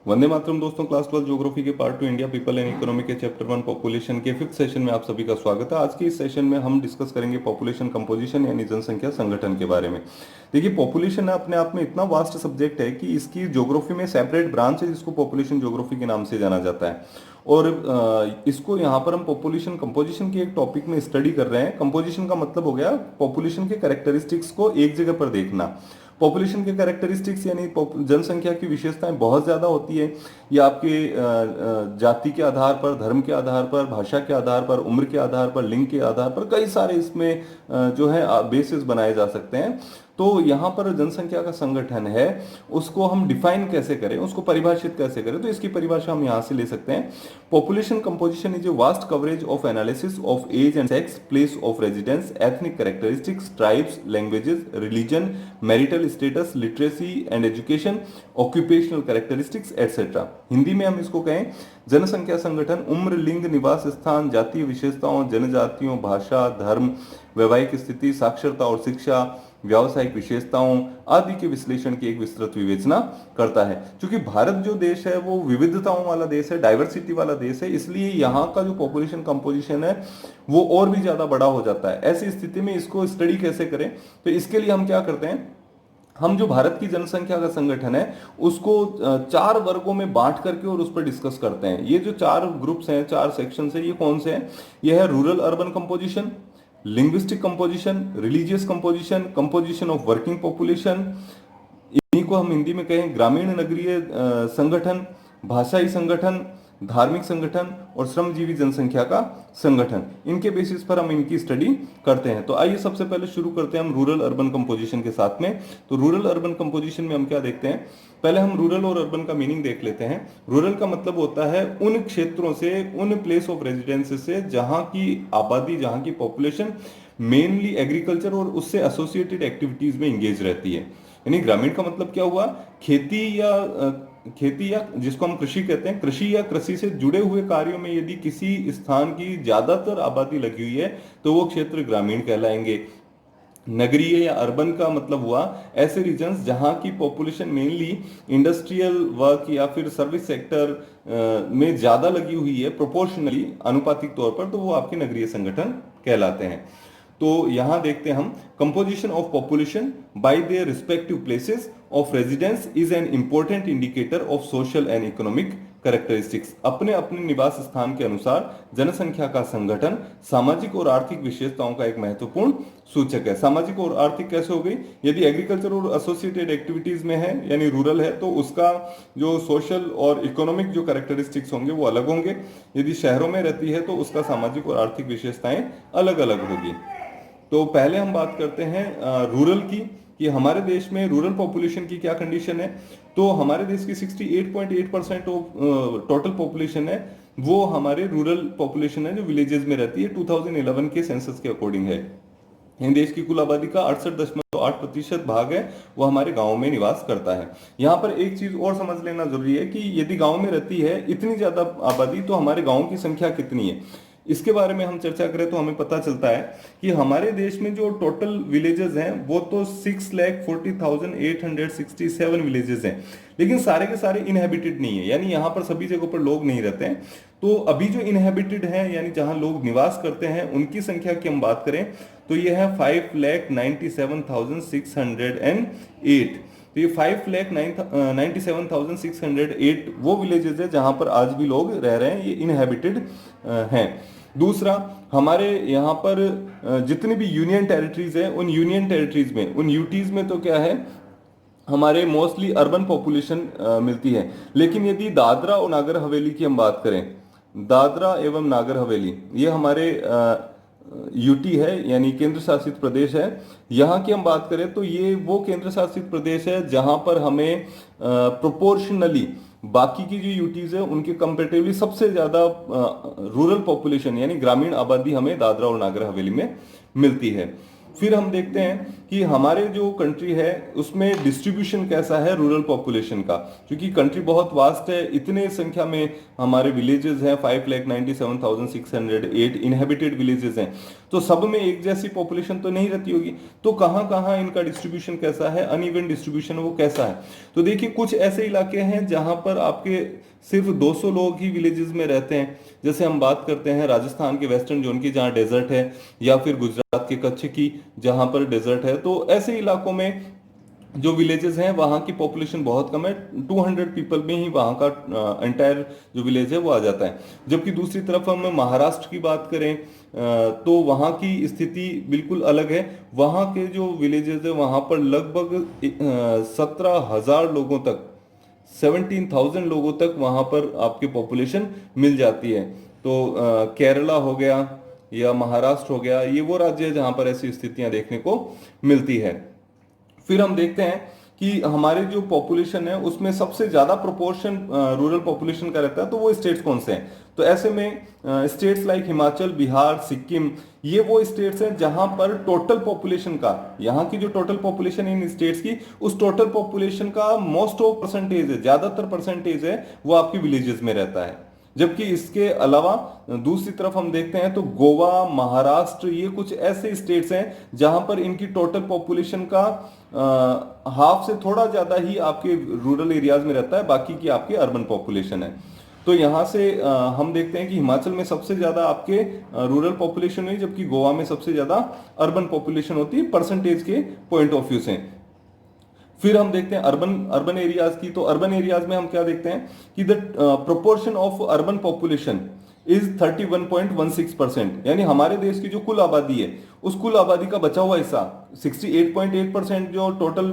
वंदे मातरम दोस्तों, class 12 geography के part 2 India people and economy के चैप्टर 1 पॉपुलेशन के 5th सेशन में आप सभी का स्वागत है। आज के इस सेशन में हम डिस्कस करेंगे पॉपुलेशन कंपोजिशन यानी जनसंख्या संगठन के बारे में। देखिए, पॉपुलेशन अपने आप में इतना वास्ट सब्जेक्ट है कि इसकी ज्योग्राफी में सेपरेट ब्रांच है जिसको पॉपुलेशन ज्योग्राफी के नाम से जाना जाता है। और इसको यहाँ पर हम पॉपुलेशन कंपोजिशन के एक टॉपिक में स्टडी कर रहे हैं। कंपोजिशन का मतलब हो गया पॉपुलेशन के कैरेक्टरिस्टिक्स को एक जगह पर देखना। पॉपुलेशन के कैरेक्टरिस्टिक्स यानी जनसंख्या की विशेषताएं बहुत ज्यादा होती है। ये आपके जाति के आधार पर, धर्म के आधार पर, भाषा के आधार पर, उम्र के आधार पर, लिंग के आधार पर कई सारे इसमें जो है बेसिस बनाए जा सकते हैं। तो यहाँ पर जनसंख्या का संगठन है, उसको हम डिफाइन कैसे करें, उसको परिभाषित कैसे करें, तो इसकी परिभाषा हम यहाँ से ले सकते हैं। Population composition is a vast coverage of analysis of age and sex, place of residence, ethnic characteristics, tribes, languages, religion, marital status, literacy and education, occupational characteristics etcetera. Hindi में हम इसको कहें जनसंख्या संगठन उम्र, लिंग, निवास स्थान, जातीय विशेषताओं, जनजातियों, भाषा, धर्म, वैवाहिक स्थिति, साक्षरता और शिक्षा, व्यावसायिक विशेषताओं आदि के विश्लेषण की एक विस्तृत विवेचना करता है। क्योंकि भारत जो देश है वो विविधताओं वाला देश है, डाइवर्सिटी वाला देश है, इसलिए यहाँ का जो पॉपुलेशन कंपोजिशन है वो और भी ज्यादा बड़ा हो जाता है। ऐसी स्थिति में इसको स्टडी कैसे करें, तो इसके लिए हम क्या करते हैं, हम जो भारत की जनसंख्या का संगठन है उसको 4 वर्गों में बांट करके और उस पर डिस्कस करते हैं। ये जो 4 ग्रुप्स हैं, 4 सेक्शन है, ये कौन से हैं? ये है rural urban composition, linguistic composition, religious composition, composition of working population, इन्हीं को हम हिंदी में कहें ग्रामीण नगरीय संगठन, भाषाई संगठन, धार्मिक संगठन और श्रमजीवी जनसंख्या का संगठन। इनके बेसिस पर हम इनकी स्टडी करते हैं। तो आइए सबसे पहले शुरू करते हैं हम रूरल अर्बन कंपोजिशन के साथ में। तो रूरल अर्बन कंपोजिशन में हम क्या देखते हैं, पहले हम रूरल और अर्बन का मीनिंग देख लेते हैं। रूरल का मतलब होता है उन क्षेत्रों से, उन प्लेस ऑफ रेजिडेंस से जहां की आबादी, जहां की पॉपुलेशन मेनली एग्रीकल्चर और उससे एसोसिएटेड एक्टिविटीज में इंगेज रहती है। यानी ग्रामीण का मतलब क्या हुआ, खेती या जिसको हम कृषि कहते हैं, कृषि या कृषि से जुड़े हुए कार्यों में यदि किसी स्थान की ज्यादातर आबादी लगी हुई है तो वो क्षेत्र ग्रामीण कहलाएंगे। नगरीय या अर्बन का मतलब हुआ ऐसे रीजन्स जहां की पॉपुलेशन मेनली इंडस्ट्रियल वर्क या फिर सर्विस सेक्टर में ज्यादा लगी हुई है, प्रोपोर्शनली, अनुपातिक तौर पर, तो वो आपके नगरीय संगठन कहलाते हैं। तो यहां देखते हैं हम composition of population bye their respective places of residence is an important indicator of social and economic characteristics. अपने अपने निवास स्थान के अनुसार जनसंख्या का संगठन सामाजिक और आर्थिक विशेषताओं का एक महत्वपूर्ण सूचक है। सामाजिक और आर्थिक कैसे हो गई, यदि एग्रीकल्चर और एसोसिएटेड एक्टिविटीज में है यानी रूरल है तो उसका जो सोशल और इकोनॉमिक जो कैरेक्टरिस्टिक्स होंगे वो अलग होंगे। यदि शहरों में रहती है तो उसका सामाजिक और आर्थिक विशेषताएं अलग अलग होगी। तो पहले हम बात करते हैं रूरल की, कि हमारे देश में रूरल पॉपुलेशन की क्या कंडीशन है। तो हमारे देश की 68.8% ऑफ टोटल पॉपुलेशन है वो हमारे रूरल पॉपुलेशन है जो विलेजेस में रहती है। 2011 के सेंसस के अकॉर्डिंग है। इन देश की कुल आबादी का 68.8% भाग है वो हमारे गांव में निवास करता है। यहाँ पर एक चीज और समझ लेना जरूरी है कि यदि गांव में रहती है इतनी ज्यादा आबादी तो हमारे गांव की संख्या कितनी है, इसके बारे में हम चर्चा करें तो हमें पता चलता है कि हमारे देश में जो टोटल विलेजेस हैं वो तो 6,40,867 विलेजेस हैं, लेकिन सारे के सारे इनहेबिटेड नहीं है, यानी यहाँ पर सभी जगहों पर लोग नहीं रहते हैं। तो अभी जो इनहेबिटेड हैं यानी जहां लोग निवास करते हैं उनकी संख्या की हम बात करें तो ये है 5,97,608। तो ये 5,97,608 वो विलेजेस है जहां पर आज भी लोग रह रहे हैं, ये इनहेबिटेड हैं। दूसरा, हमारे यहाँ पर जितनी भी यूनियन टेरिटरीज है उन यूनियन टेरिटरीज में, उन यूटीज में तो क्या है हमारे मोस्टली अर्बन पॉपुलेशन मिलती है। लेकिन यदि दादरा और नागर हवेली की हम बात करें, दादरा एवं नागर हवेली ये हमारे यूटी है यानी केंद्र शासित प्रदेश है। यहाँ की हम बात करें तो ये वो केंद्र शासित प्रदेश है जहां पर हमें प्रोपोर्शनली बाकी की जो यूटीज है उनके कंपेरेटिवली सबसे ज्यादा रूरल पॉपुलेशन यानी ग्रामीण आबादी हमें दादरा और नागर हवेली में मिलती है। फिर हम देखते हैं कि हमारे जो कंट्री है उसमें डिस्ट्रीब्यूशन कैसा है रूरल पॉपुलेशन का, क्योंकि कंट्री बहुत वास्ट है, इतने संख्या में हमारे विलेजेस हैं, 5,97,608 इनहेबिटेड विलेजेस हैं, तो सब में एक जैसी पॉपुलेशन तो नहीं रहती होगी। तो कहाँ कहाँ इनका डिस्ट्रीब्यूशन कैसा है, अनइवन डिस्ट्रीब्यूशन वो कैसा है। तो देखिए कुछ ऐसे इलाके हैं जहां पर आपके सिर्फ 200 लोग ही विलेजेस में रहते हैं, जैसे हम बात करते हैं राजस्थान के वेस्टर्न जोन की जहां डेजर्ट है, या फिर गुजरात के कच्छ की जहां पर डेजर्ट है। तो ऐसे इलाकों में जो विलेजेस हैं वहाँ की पॉपुलेशन बहुत कम है, 200 पीपल में ही वहाँ का एंटायर जो विलेज है वो आ जाता है। जबकि दूसरी तरफ हम महाराष्ट्र की बात करें तो वहाँ की स्थिति बिल्कुल अलग है। वहाँ के जो विलेजेस है वहाँ पर लगभग 17,000 लोगों तक, 17,000 लोगों तक वहाँ पर आपकी पॉपुलेशन मिल जाती है। तो केरला हो गया या महाराष्ट्र हो गया, ये वो राज्य है जहाँ पर ऐसी स्थितियां देखने को मिलती है। फिर हम देखते हैं कि हमारे जो पॉपुलेशन है उसमें सबसे ज्यादा प्रोपोर्शन रूरल पॉपुलेशन का रहता है, तो वो स्टेट्स कौन से हैं। तो ऐसे में स्टेट्स लाइक हिमाचल, बिहार, सिक्किम, ये वो स्टेट्स हैं जहां पर टोटल पॉपुलेशन का, यहाँ की जो टोटल पॉपुलेशन इन स्टेट्स की, उस टोटल पॉपुलेशन का मोस्ट ऑफ परसेंटेज है, ज्यादातर परसेंटेज है वो आपकी विलेजेस में रहता है। जबकि इसके अलावा दूसरी तरफ हम देखते हैं तो गोवा, महाराष्ट्र, ये कुछ ऐसे स्टेट्स हैं जहां पर इनकी टोटल पॉपुलेशन का हाफ से थोड़ा ज्यादा ही आपके रूरल एरियाज में रहता है, बाकी की आपकी अर्बन पॉपुलेशन है। तो यहां से हम देखते हैं कि हिमाचल में सबसे ज्यादा आपके रूरल पॉपुलेशन है, जबकि गोवा में सबसे ज्यादा अर्बन पॉपुलेशन होती है परसेंटेज के पॉइंट ऑफ व्यू से। फिर हम देखते हैं अर्बन अर्बन एरियाज की। तो अर्बन एरियाज में हम क्या देखते हैं कि the proportion of urban population is 31.16%, यानी हमारे देश की जो कुल आबादी है उस कुल आबादी का बचा हुआ हिस्सा 68.8%, जो टोटल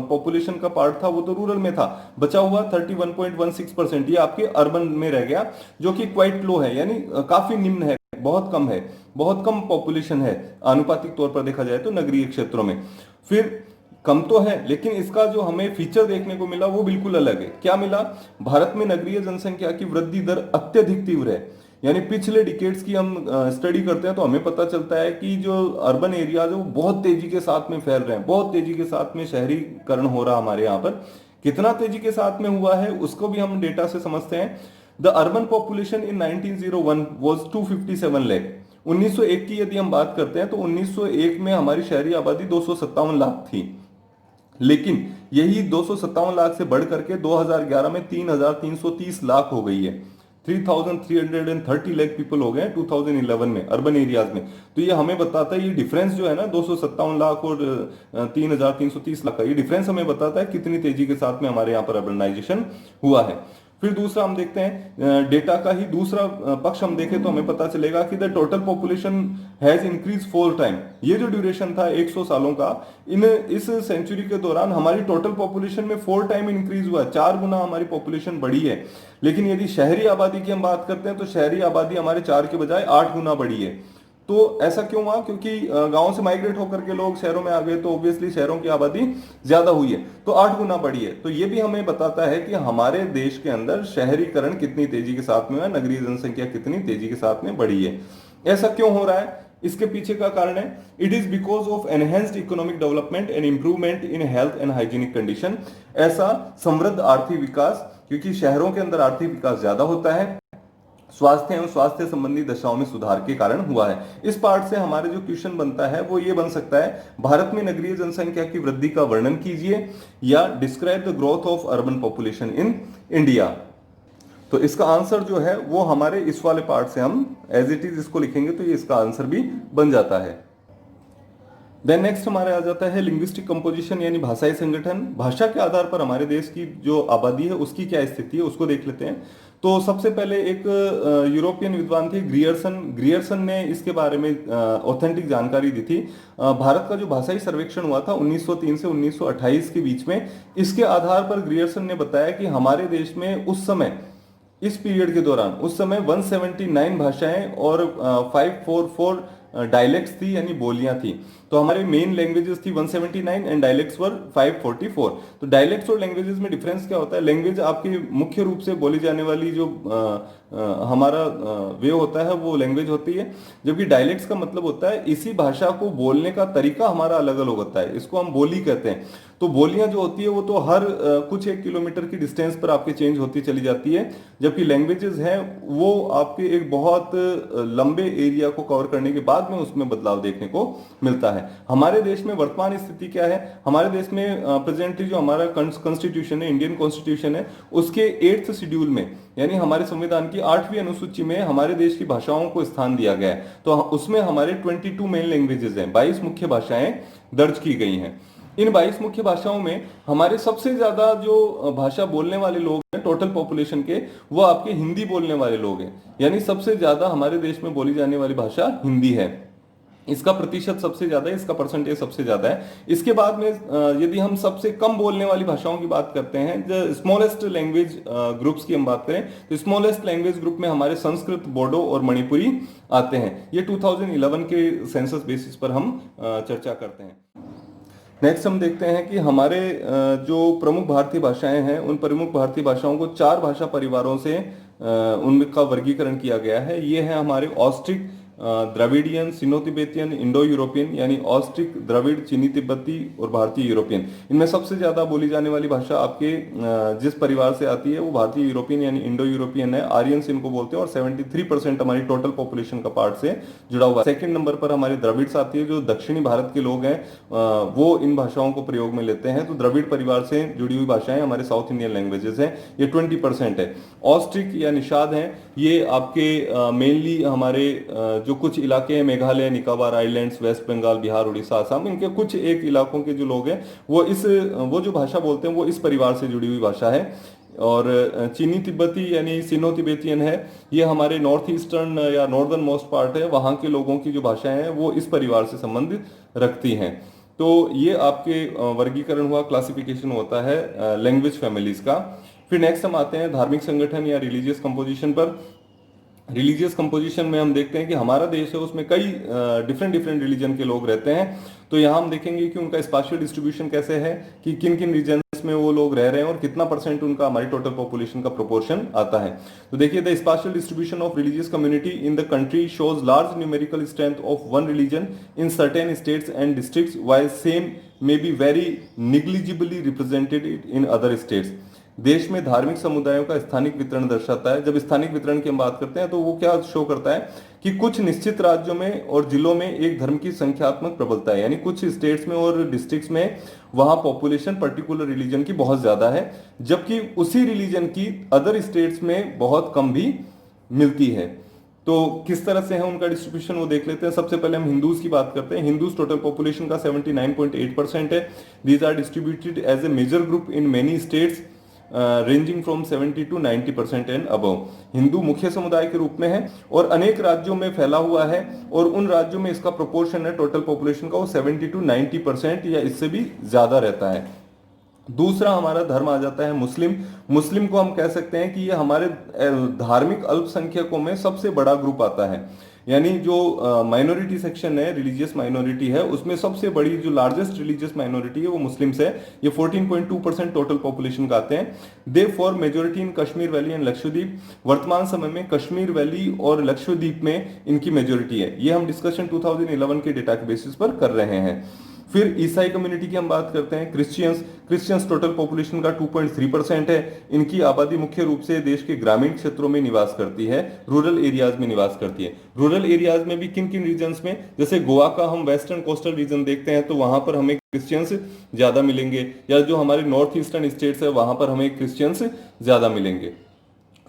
पॉपुलेशन का पार्ट था वो तो रूरल में था, बचा हुआ 31.16% ये आपके अर्बन में रह गया, जो कि क्वाइट लो है, यानी काफी निम्न है, बहुत कम है, बहुत कम पॉपुलेशन है आनुपातिक तौर पर देखा जाए तो नगरीय क्षेत्रों में। फिर कम तो है, लेकिन इसका जो हमें फीचर देखने को मिला वो बिल्कुल अलग है। क्या मिला, भारत में नगरीय जनसंख्या की वृद्धि दर अत्यधिक तीव्र है। यानी पिछले डिकेड्स की हम स्टडी करते हैं तो हमें पता चलता है कि जो अर्बन एरियाज है वो बहुत तेजी के साथ में फैल रहे हैं, बहुत तेजी के साथ में शहरीकरण हो रहा है हमारे यहाँ पर। कितना तेजी के साथ में हुआ है उसको भी हम डेटा से समझते हैं। The urban population in 1901 was 257 lakh. 1901 की यदि हम बात करते हैं तो 1901 में हमारी शहरी आबादी 257 लाख थी, लेकिन यही 257 लाख से बढ़ करके 2011 में 3,330 लाख हो गई है। 3,330 लाख पीपल हो गए 2011 में अर्बन एरियाज में। तो ये हमें बताता है, ये डिफरेंस जो है ना 257 लाख और 3,330 लाख का, ये डिफरेंस हमें बताता है कितनी तेजी के साथ में हमारे यहाँ पर अर्बनाइजेशन हुआ है। फिर दूसरा हम देखते हैं डेटा का ही दूसरा पक्ष हम देखें तो हमें पता चलेगा कि the total population has increase 4 time. ये जो ड्यूरेशन था 100 सालों का, इस सेंचुरी के दौरान हमारी टोटल पॉपुलेशन में 4 टाइम इंक्रीज हुआ, 4 गुना हमारी पॉपुलेशन बढ़ी है। लेकिन यदि शहरी आबादी की हम बात करते हैं तो शहरी आबादी हमारे 4 के बजाय 8 गुना बढ़ी है। तो ऐसा क्यों हुआ, क्योंकि गांव से माइग्रेट होकर के लोग शहरों में आ गए, तो ऑब्वियसली शहरों की आबादी ज्यादा हुई है, तो 8 गुना बढ़ी है। तो ये भी हमें बताता है कि हमारे देश के अंदर शहरीकरण कितनी तेजी के साथ में हुआ, नगरीय जनसंख्या कितनी तेजी के साथ में बढ़ी है। ऐसा क्यों हो रहा है, इसके पीछे का कारण है it is because of enhanced economic development and improvement in health and hygienic condition. ऐसा समृद्ध आर्थिक विकास, क्योंकि शहरों के अंदर आर्थिक विकास ज्यादा होता है, स्वास्थ्य एवं स्वास्थ्य संबंधी दशाओं में सुधार के कारण हुआ है। इस पार्ट से हमारे जो क्वेश्चन बनता है वो ये बन सकता है, भारत में नगरीय जनसंख्या की वृद्धि का वर्णन कीजिए, या describe the growth of urban population in India. तो इसका आंसर जो है वो हमारे इस वाले पार्ट से हम एज इट इज इसको लिखेंगे तो ये इसका आंसर भी बन जाता है। देन नेक्स्ट हमारे आ जाता है लिंग्विस्टिक कंपोजिशन, यानी भाषाई संगठन। भाषा के आधार पर हमारे देश की जो आबादी है उसकी क्या स्थिति है उसको देख लेते हैं। तो सबसे पहले एक यूरोपियन विद्वान थे ग्रियर्सन ने इसके बारे में ऑथेंटिक जानकारी दी थी। भारत का जो भाषाई सर्वेक्षण हुआ था 1903 से 1928 के बीच में, इसके आधार पर ग्रियर्सन ने बताया कि हमारे देश में उस समय, इस पीरियड के दौरान, उस समय 179 भाषाएं और 544 डायलेक्ट्स थी, यानी बोलियां थी। तो हमारे मेन लैंग्वेजेस थी 179 एंड डायलेक्ट्स वर 544। तो डायलेक्ट्स और लैंग्वेजेस में डिफरेंस क्या होता है, लैंग्वेज आपकी मुख्य रूप से बोली जाने वाली जो हमारा वे होता है, वो लैंग्वेज होती है। जबकि डायलेक्ट्स का मतलब होता है इसी भाषा को बोलने का तरीका हमारा अलग अलग होता है, इसको हम बोली कहते हैं। तो बोलियां जो होती है वो तो हर कुछ एक किलोमीटर की डिस्टेंस पर आपके चेंज होती चली जाती है। जबकि लैंग्वेजेस हैं वो आपके एक बहुत लंबे एरिया को कवर करने के बाद में उसमें बदलाव देखने को मिलता है। हमारे देश में वर्तमान स्थिति क्या है? हमारे देश में प्रेजेंटली जो हमारा कॉन्स्टिट्यूशन है, इंडियन कॉन्स्टिट्यूशन है, उसके 8th शेड्यूल में यानी हमारे संविधान की 8वीं अनुसूची में हमारे देश की भाषाओं को स्थान दिया गया है। तो उसमें हमारे 22 मेन लैंग्वेजेस हैं, 22 मुख्य भाषाएं दर्ज की गई हैं। इन 22 मुख्य भाषाओं में हमारे सबसे ज्यादा जो भाषा बोलने वाले लोग हैं टोटल पॉपुलेशन के, वो आपके हिंदी बोलने वाले लोग हैं। यानी सबसे ज्यादा हमारे देश में बोली जाने वाली भाषा हिंदी है। इसका प्रतिशत सबसे ज्यादा है, इसका परसेंटेज सबसे ज्यादा है। इसके बाद में यदि हम सबसे कम बोलने वाली भाषाओं की बात करते हैं, जो स्मॉलेस्ट लैंग्वेज ग्रुप्स की हम बात करें, तो स्मॉलेस्ट लैंग्वेज ग्रुप में हमारे संस्कृत, बोडो और मणिपुरी आते हैं। ये 2011 के सेंसस बेसिस पर हम चर्चा करते हैं। नेक्स्ट हम देखते हैं कि हमारे जो प्रमुख भारतीय भाषाएं हैं, उन प्रमुख भारतीय भाषाओं को 4 भाषा परिवारों से उनका वर्गीकरण किया गया है। ये है हमारे ऑस्ट्रिक, द्रविडियन, सिनो तिब्बतियन, इंडो यूरोपियन, यानी ऑस्ट्रिक, द्रविड़, चीनी तिब्बती और भारतीय यूरोपियन। इनमें सबसे ज्यादा बोली जाने वाली भाषा आपके जिस परिवार से आती है वो भारतीय यूरोपियन यानी इंडो यूरोपियन है, आर्यंस इनको बोलते हैं, और 73% हमारी टोटल पॉपुलेशन का पार्ट से जुड़ा हुआ है। सेकंड नंबर पर हमारी द्रविड्स आती है, जो दक्षिणी भारत के लोग हैं वो इन भाषाओं को प्रयोग में लेते हैं। तो द्रविड़ परिवार से जुड़ी हुई भाषाएं हमारे साउथ इंडियन लैंग्वेजेस हैं, ये 20% है। ऑस्ट्रिक या निषाद हैं, ये आपके मेनली हमारे जो कुछ इलाके हैं, मेघालय, निकोबार आइलैंड्स, वेस्ट बंगाल, बिहार, उड़ीसा, असम, इनके कुछ एक इलाकों के जो लोग हैं वो जो भाषा बोलते हैं वो इस परिवार से जुड़ी हुई भाषा है। और चीनी तिब्बती यानी सिनो तिब्बतियन है, ये हमारे नॉर्थ ईस्टर्न या नॉर्दर्न मोस्ट पार्ट है, वहाँ के लोगों की जो भाषाएं हैं वो इस परिवार से संबंध रखती हैं। तो ये आपके वर्गीकरण हुआ, क्लासिफिकेशन होता है लैंग्वेज फैमिलीज का। फिर नेक्स्ट हम आते हैं धार्मिक संगठन या रिलीजियस कंपोजिशन पर। रिलीजियस कंपोजिशन में हम देखते हैं कि हमारा देश है उसमें कई डिफरेंट रिलीजन के लोग रहते हैं। तो यहाँ हम देखेंगे कि उनका स्पेशियल डिस्ट्रीब्यूशन कैसे है, कि किन किन रीजन्स में वो लोग रह रहे हैं और कितना परसेंट उनका हमारी टोटल पॉपुलेशन का प्रोपोर्शन आता है। तो देखिए, the spatial distribution of religious community in the country shows large numerical strength of one religion in certain states and districts while same may be very negligibly represented in other states. देश में धार्मिक समुदायों का स्थानिक वितरण दर्शाता है। जब स्थानिक वितरण की हम बात करते हैं तो वो क्या शो करता है कि कुछ निश्चित राज्यों में और जिलों में एक धर्म की संख्यात्मक प्रबलता है, यानी कुछ स्टेट्स में और डिस्ट्रिक्ट्स में वहां पॉपुलेशन पर्टिकुलर रिलीजन की बहुत ज्यादा है, जबकि उसी रिलीजन की अदर स्टेट्स में बहुत कम भी मिलती है। तो किस तरह से है उनका डिस्ट्रीब्यूशन वो देख लेते हैं। सबसे पहले हम हिंदूज की बात करते हैं। हिंदूज टोटल पॉपुलेशन का 79.8% है। These are distributed as a major group in many states ranging from 70 to 90% and above. Hindu मुख्य समुदाय के रूप में है और अनेक राज्यों में फैला हुआ है, और उन राज्यों में इसका प्रोपोर्शन है टोटल पॉपुलेशन का वो 70 to 90% या इससे भी ज्यादा रहता है। दूसरा हमारा धर्म आ जाता है मुस्लिम। मुस्लिम को हम कह सकते हैं कि ये हमारे धार्मिक अल्पसंख्यकों में सबसे बड़ा ग्रुप आता है, यानी जो माइनॉरिटी सेक्शन है, रिलीजियस माइनॉरिटी है, उसमें सबसे बड़ी जो लार्जेस्ट रिलीजियस माइनॉरिटी है वो मुस्लिम्स है। ये 14.2% टोटल पॉपुलेशन का आते हैं। They for majority in Kashmir valley and Lakshadweep. वर्तमान समय में कश्मीर वैली और लक्षद्वीप में इनकी मेजोरिटी है। ये हम डिस्कशन 2011 के डेटा के बेसिस पर कर रहे हैं। फिर ईसाई कम्युनिटी की हम बात करते हैं। क्रिश्चियंस टोटल पॉपुलेशन का 2.3% है। इनकी आबादी मुख्य रूप से देश के ग्रामीण क्षेत्रों में निवास करती है, रूरल एरियाज में निवास करती है। रूरल एरियाज में भी किन किन रीजन्स में, जैसे गोवा का हम वेस्टर्न कोस्टल रीजन देखते हैं तो वहां पर हमें क्रिश्चियंस ज्यादा मिलेंगे, या जो हमारे नॉर्थ ईस्टर्न स्टेट्स है वहां पर हमें क्रिश्चियंस ज्यादा मिलेंगे।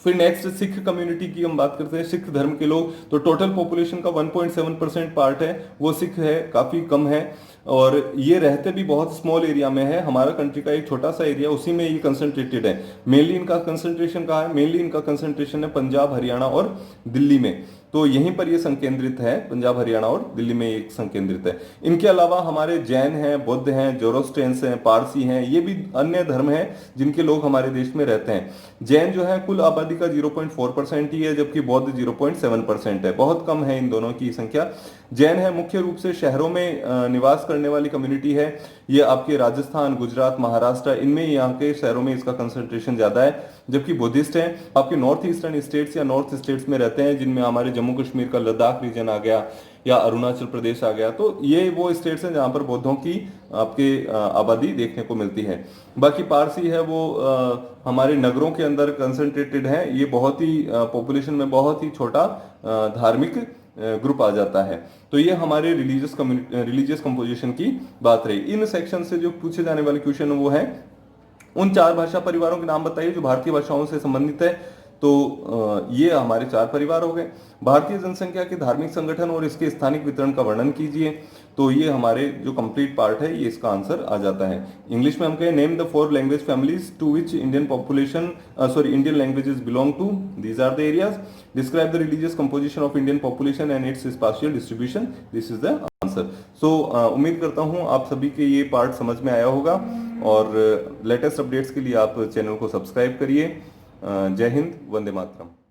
फिर नेक्स्ट सिख कम्युनिटी की हम बात करते हैं। सिख धर्म के लोग, तो टोटल पॉपुलेशन का 1.7% पार्ट है वो सिख है, काफी कम है, और ये रहते भी बहुत स्मॉल एरिया में है। हमारा कंट्री का एक छोटा सा एरिया, उसी में ये कंसंट्रेटेड है। मेनली इनका कंसंट्रेशन कहाँ है? मेनली इनका कंसंट्रेशन है पंजाब, हरियाणा और दिल्ली में। तो यहीं पर ये संकेंद्रित है, पंजाब, हरियाणा और दिल्ली में ये संकेंद्रित है। इनके अलावा हमारे जैन हैं, बुद्ध हैं, जोरोस्ट्रेंस हैं, पारसी हैं, ये भी अन्य धर्म हैं जिनके लोग हमारे देश में रहते हैं। जैन जो है कुल आबादी का 0.4% ही है, जबकि बौद्ध 0.7% है, बहुत कम है इन दोनों की संख्या। जैन है मुख्य रूप से शहरों में निवास करने वाली कम्युनिटी है ये आपके राजस्थान, गुजरात, महाराष्ट्र, इनमें यहाँ के शहरों में इसका कंसंट्रेशन ज्यादा है। जबकि बुद्धिस्ट हैं आपके नॉर्थ ईस्टर्न स्टेट्स या नॉर्थ स्टेट्स में रहते हैं, जिनमें हमारे जम्मू कश्मीर का लद्दाख रीजन आ गया या अरुणाचल प्रदेश आ गया। तो ये वो स्टेट्स हैं जहां पर बौद्धों की आपके आबादी देखने को मिलती है। बाकी पारसी है वो हमारे नगरों के अंदर कंसंट्रेटेड है। ये बहुत ही पॉपुलेशन में बहुत ही छोटा धार्मिक ग्रुप आ जाता है। तो ये हमारे रिलीजियस कंपोजिशन की बात रही। इन सेक्शन से जो पूछे जाने वाले क्वेश्चन वो है उन 4 भाषा परिवारों के नाम बताइए जो भारतीय भाषाओं से संबंधित है। तो ये हमारे 4 परिवार हो गए। भारतीय जनसंख्या के धार्मिक संगठन और इसके स्थानिक वितरण का वर्णन कीजिए। तो ये हमारे जो कंप्लीट पार्ट है ये इसका आंसर आ जाता है। इंग्लिश में हम कहें name the 4 language families to which Indian languages belong to, these are the areas. Describe the religious composition of Indian population and its spatial distribution, this is the answer. So उम्मीद करता हूं आप सभी के ये पार्ट समझ में आया होगा और लेटेस्ट अपडेट्स के लिए आप चैनल को सब्सक्राइब करिए। जय हिंद, वंदे मातरम।